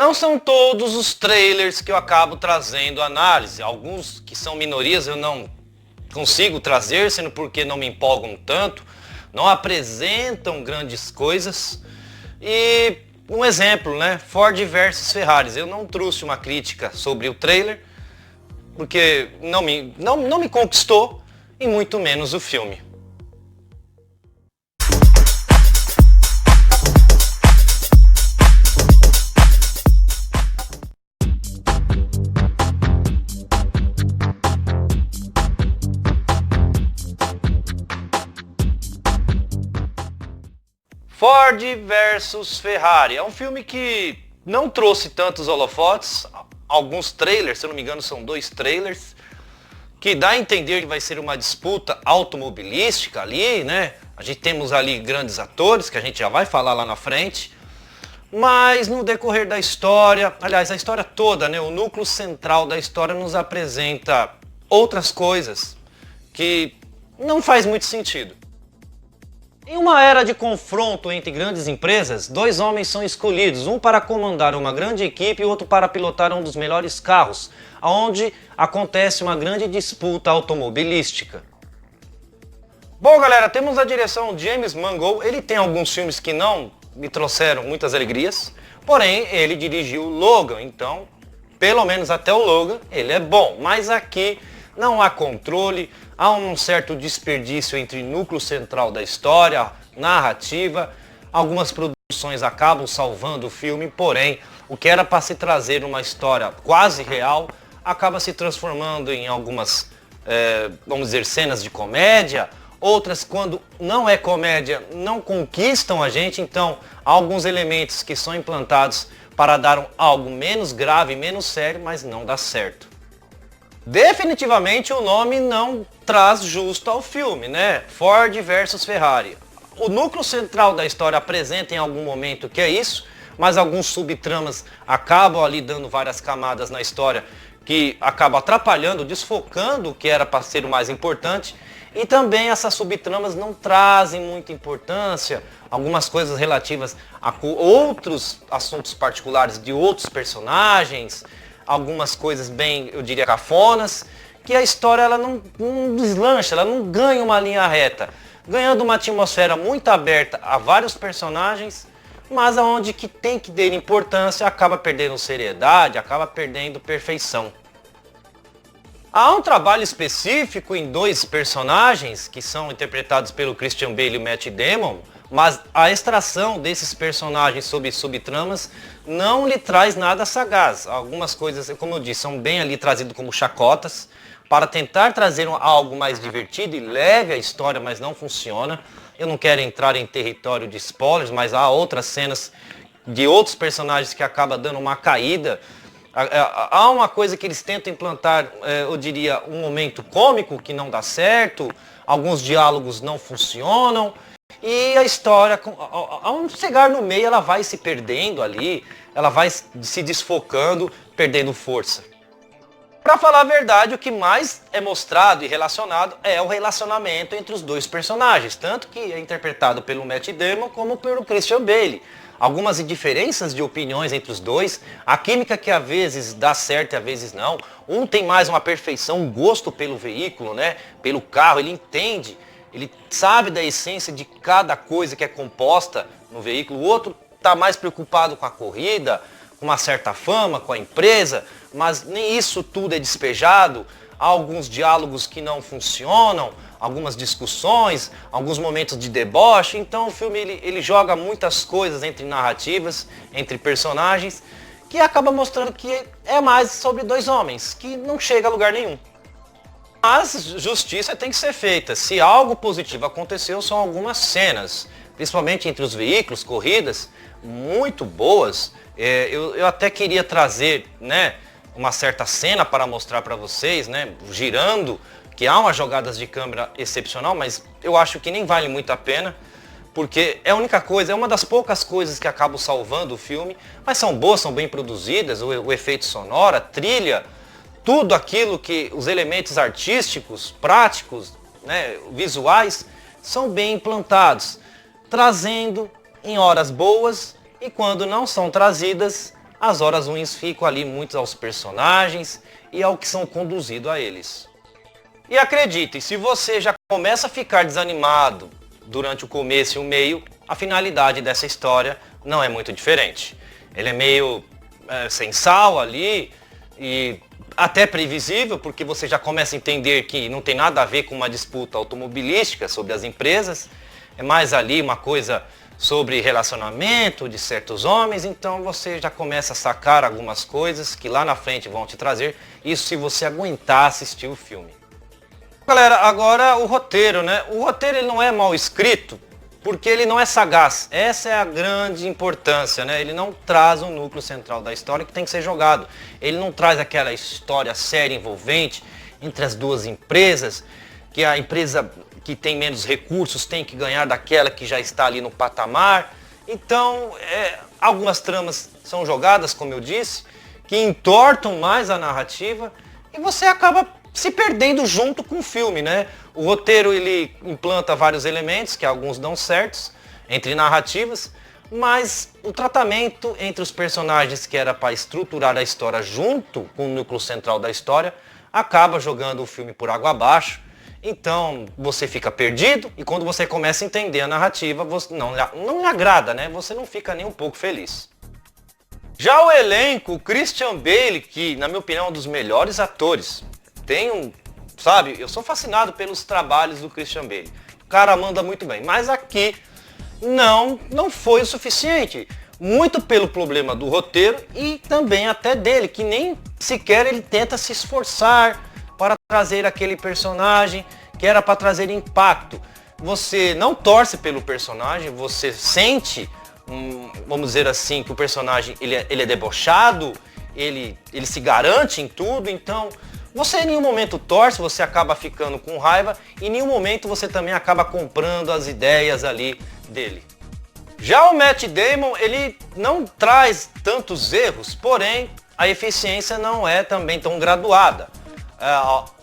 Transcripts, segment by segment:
Não são todos os trailers que eu acabo trazendo análise. Alguns que são minorias eu não consigo trazer, sendo porque não me empolgam tanto, não apresentam grandes coisas. E um exemplo, né? Ford versus Ferrari. Eu não trouxe uma crítica sobre o trailer, porque não me conquistou, e muito menos o filme. Ford versus Ferrari é um filme que não trouxe tantos holofotes, alguns trailers, se eu não me engano são 2 trailers, que dá a entender que vai ser uma disputa automobilística ali, né? A gente temos ali grandes atores, que a gente já vai falar lá na frente, mas no decorrer da história, aliás, a história toda, né? O núcleo central da história nos apresenta outras coisas que não faz muito sentido. Em uma era de confronto entre grandes empresas, 2 homens são escolhidos, um para comandar uma grande equipe e outro para pilotar um dos melhores carros, onde acontece uma grande disputa automobilística. Bom, galera, temos a direção James Mangold. Ele tem alguns filmes que não me trouxeram muitas alegrias, porém ele dirigiu Logan, então pelo menos até o Logan ele é bom, mas aqui não há controle, há um certo desperdício entre núcleo central da história, narrativa, algumas produções acabam salvando o filme, porém, o que era para se trazer uma história quase real, acaba se transformando em algumas, vamos dizer, cenas de comédia, outras quando não é comédia não conquistam a gente, então há alguns elementos que são implantados para dar algo menos grave, menos sério, mas não dá certo. Definitivamente o nome não traz justo ao filme, né? Ford versus Ferrari. O núcleo central da história apresenta em algum momento que é isso, mas alguns subtramas acabam ali dando várias camadas na história que acabam atrapalhando, desfocando o que era para ser o mais importante. E também essas subtramas não trazem muita importância, algumas coisas relativas a outros assuntos particulares de outros personagens, algumas coisas bem, eu diria, cafonas, que a história ela não deslancha, ela não ganha uma linha reta, ganhando uma atmosfera muito aberta a vários personagens, mas aonde que tem que ter importância acaba perdendo seriedade, acaba perdendo perfeição. Há um trabalho específico em 2 personagens que são interpretados pelo Christian Bale e o Matt Damon, mas a extração desses personagens sob subtramas não lhe traz nada sagaz. Algumas coisas, como eu disse, são bem ali trazidas como chacotas para tentar trazer algo mais divertido e leve à história, mas não funciona. Eu não quero entrar em território de spoilers, mas há outras cenas de outros personagens que acabam dando uma caída. Há uma coisa que eles tentam implantar, eu diria, um momento cômico que não dá certo, alguns diálogos não funcionam, e a história, ao chegar no meio, ela vai se perdendo ali, ela vai se desfocando, perdendo força. Para falar a verdade, o que mais é mostrado e relacionado é o relacionamento entre os 2 personagens, tanto que é interpretado pelo Matt Damon como pelo Christian Bale. Algumas diferenças de opiniões entre os 2, a química que às vezes dá certo e às vezes não. Um tem mais uma perfeição, um gosto pelo veículo, né? Pelo carro, ele entende, ele sabe da essência de cada coisa que é composta no veículo. O outro está mais preocupado com a corrida, com uma certa fama, com a empresa, mas nem isso tudo é despejado. Há alguns diálogos que não funcionam, algumas discussões, alguns momentos de deboche. Então o filme ele joga muitas coisas entre narrativas, entre personagens, que acaba mostrando que é mais sobre 2 homens, que não chega a lugar nenhum. Mas justiça tem que ser feita. Se algo positivo aconteceu, são algumas cenas, principalmente entre os veículos, corridas, muito boas. Eu até queria trazer, né, uma certa cena para mostrar para vocês, né, girando, que há umas jogadas de câmera excepcional, mas eu acho que nem vale muito a pena, porque é a única coisa, é uma das poucas coisas que acabam salvando o filme, mas são boas, são bem produzidas, o efeito sonoro, a trilha, tudo aquilo que os elementos artísticos, práticos, né, visuais, são bem implantados, trazendo em horas boas e quando não são trazidas, as horas ruins ficam ali muito aos personagens e ao que são conduzidos a eles. E acreditem, se você já começa a ficar desanimado durante o começo e o meio, a finalidade dessa história não é muito diferente. Ele é meio sem sal ali e até previsível, porque você já começa a entender que não tem nada a ver com uma disputa automobilística sobre as empresas. É mais ali uma coisa sobre relacionamento de certos homens, então você já começa a sacar algumas coisas que lá na frente vão te trazer, isso se você aguentar assistir o filme. Galera, agora o roteiro, né? O roteiro ele não é mal escrito, porque ele não é sagaz. Essa é a grande importância, né? Ele não traz um núcleo central da história que tem que ser jogado. Ele não traz aquela história séria envolvente entre as duas empresas, que a empresa que tem menos recursos tem que ganhar daquela que já está ali no patamar. Então, algumas tramas são jogadas, como eu disse, que entortam mais a narrativa e você acaba se perdendo junto com o filme, né? O roteiro ele implanta vários elementos, que alguns dão certos, entre narrativas, mas o tratamento entre os personagens que era para estruturar a história junto com o núcleo central da história, acaba jogando o filme por água abaixo. Então você fica perdido e quando você começa a entender a narrativa, você não lhe agrada, né? Você não fica nem um pouco feliz. Já o elenco, o Christian Bale, que na minha opinião é um dos melhores atores, sabe, eu sou fascinado pelos trabalhos do Christian Bale. O cara manda muito bem, mas aqui não foi o suficiente. Muito pelo problema do roteiro e também até dele, que nem sequer ele tenta se esforçar para trazer aquele personagem que era para trazer impacto. Você não torce pelo personagem, você sente, vamos dizer assim, que o personagem ele é debochado, ele se garante em tudo, então você em nenhum momento torce, você acaba ficando com raiva e em nenhum momento você também acaba comprando as ideias ali dele. Já o Matt Damon, ele não traz tantos erros, porém a eficiência não é também tão graduada.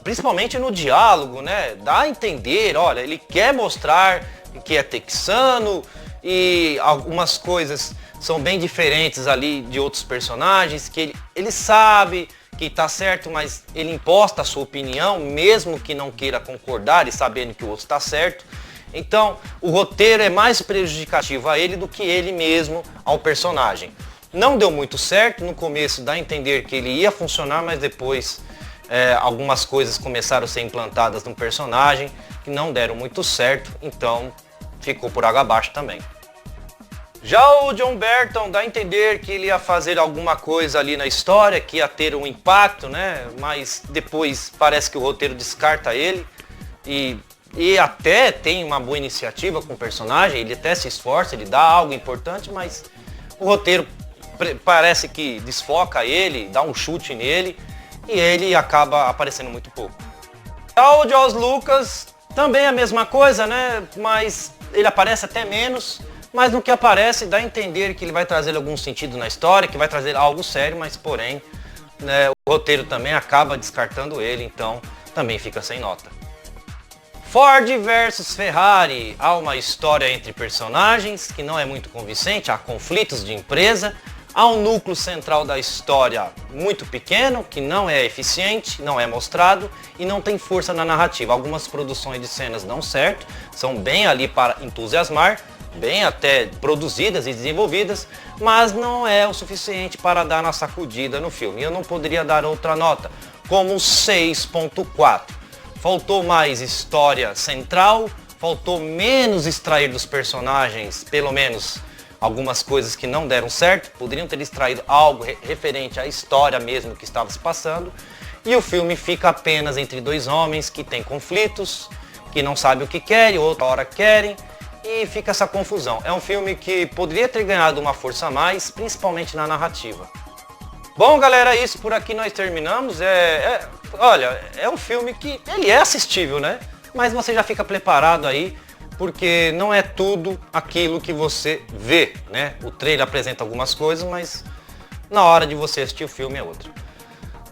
Principalmente no diálogo, né? Dá a entender, olha, ele quer mostrar que é texano e algumas coisas são bem diferentes ali de outros personagens, que ele sabe que tá certo, mas ele imposta a sua opinião, mesmo que não queira concordar e sabendo que o outro está certo. Então, o roteiro é mais prejudicativo a ele do que ele mesmo ao personagem. Não deu muito certo, no começo dá a entender que ele ia funcionar, mas depois algumas coisas começaram a ser implantadas no personagem que não deram muito certo, então ficou por água abaixo também. Já o John Barton dá a entender que ele ia fazer alguma coisa ali na história, que ia ter um impacto, né? Mas depois parece que o roteiro descarta ele e até tem uma boa iniciativa com o personagem, ele até se esforça, ele dá algo importante, mas o roteiro parece que desfoca ele, dá um chute nele e ele acaba aparecendo muito pouco. Já o George Lucas também é a mesma coisa, né? Mas ele aparece até menos. Mas no que aparece dá a entender que ele vai trazer algum sentido na história, que vai trazer algo sério, mas porém, né, o roteiro também acaba descartando ele, então também fica sem nota. Ford versus Ferrari, há uma história entre personagens que não é muito convincente, há conflitos de empresa, há um núcleo central da história muito pequeno, que não é eficiente, não é mostrado e não tem força na narrativa. Algumas produções de cenas dão certo, são bem ali para entusiasmar, bem até produzidas e desenvolvidas, mas não é o suficiente para dar uma sacudida no filme. Eu não poderia dar outra nota, como 6.4. Faltou mais história central, faltou menos extrair dos personagens, pelo menos algumas coisas que não deram certo, poderiam ter extraído algo referente à história mesmo que estava se passando, e o filme fica apenas entre dois homens que têm conflitos, que não sabem o que querem, outra hora querem, e fica essa confusão. É um filme que poderia ter ganhado uma força a mais, principalmente na narrativa. Bom, galera, isso por aqui nós terminamos. Olha, é um filme que ele é assistível, né? Mas você já fica preparado aí, porque não é tudo aquilo que você vê, né? O trailer apresenta algumas coisas, mas na hora de você assistir o filme é outra.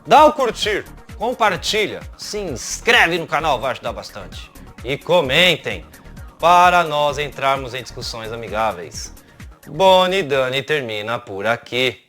Dá o curtir, compartilha, se inscreve no canal, vai ajudar bastante. E comentem, para nós entrarmos em discussões amigáveis. Boni Dani termina por aqui.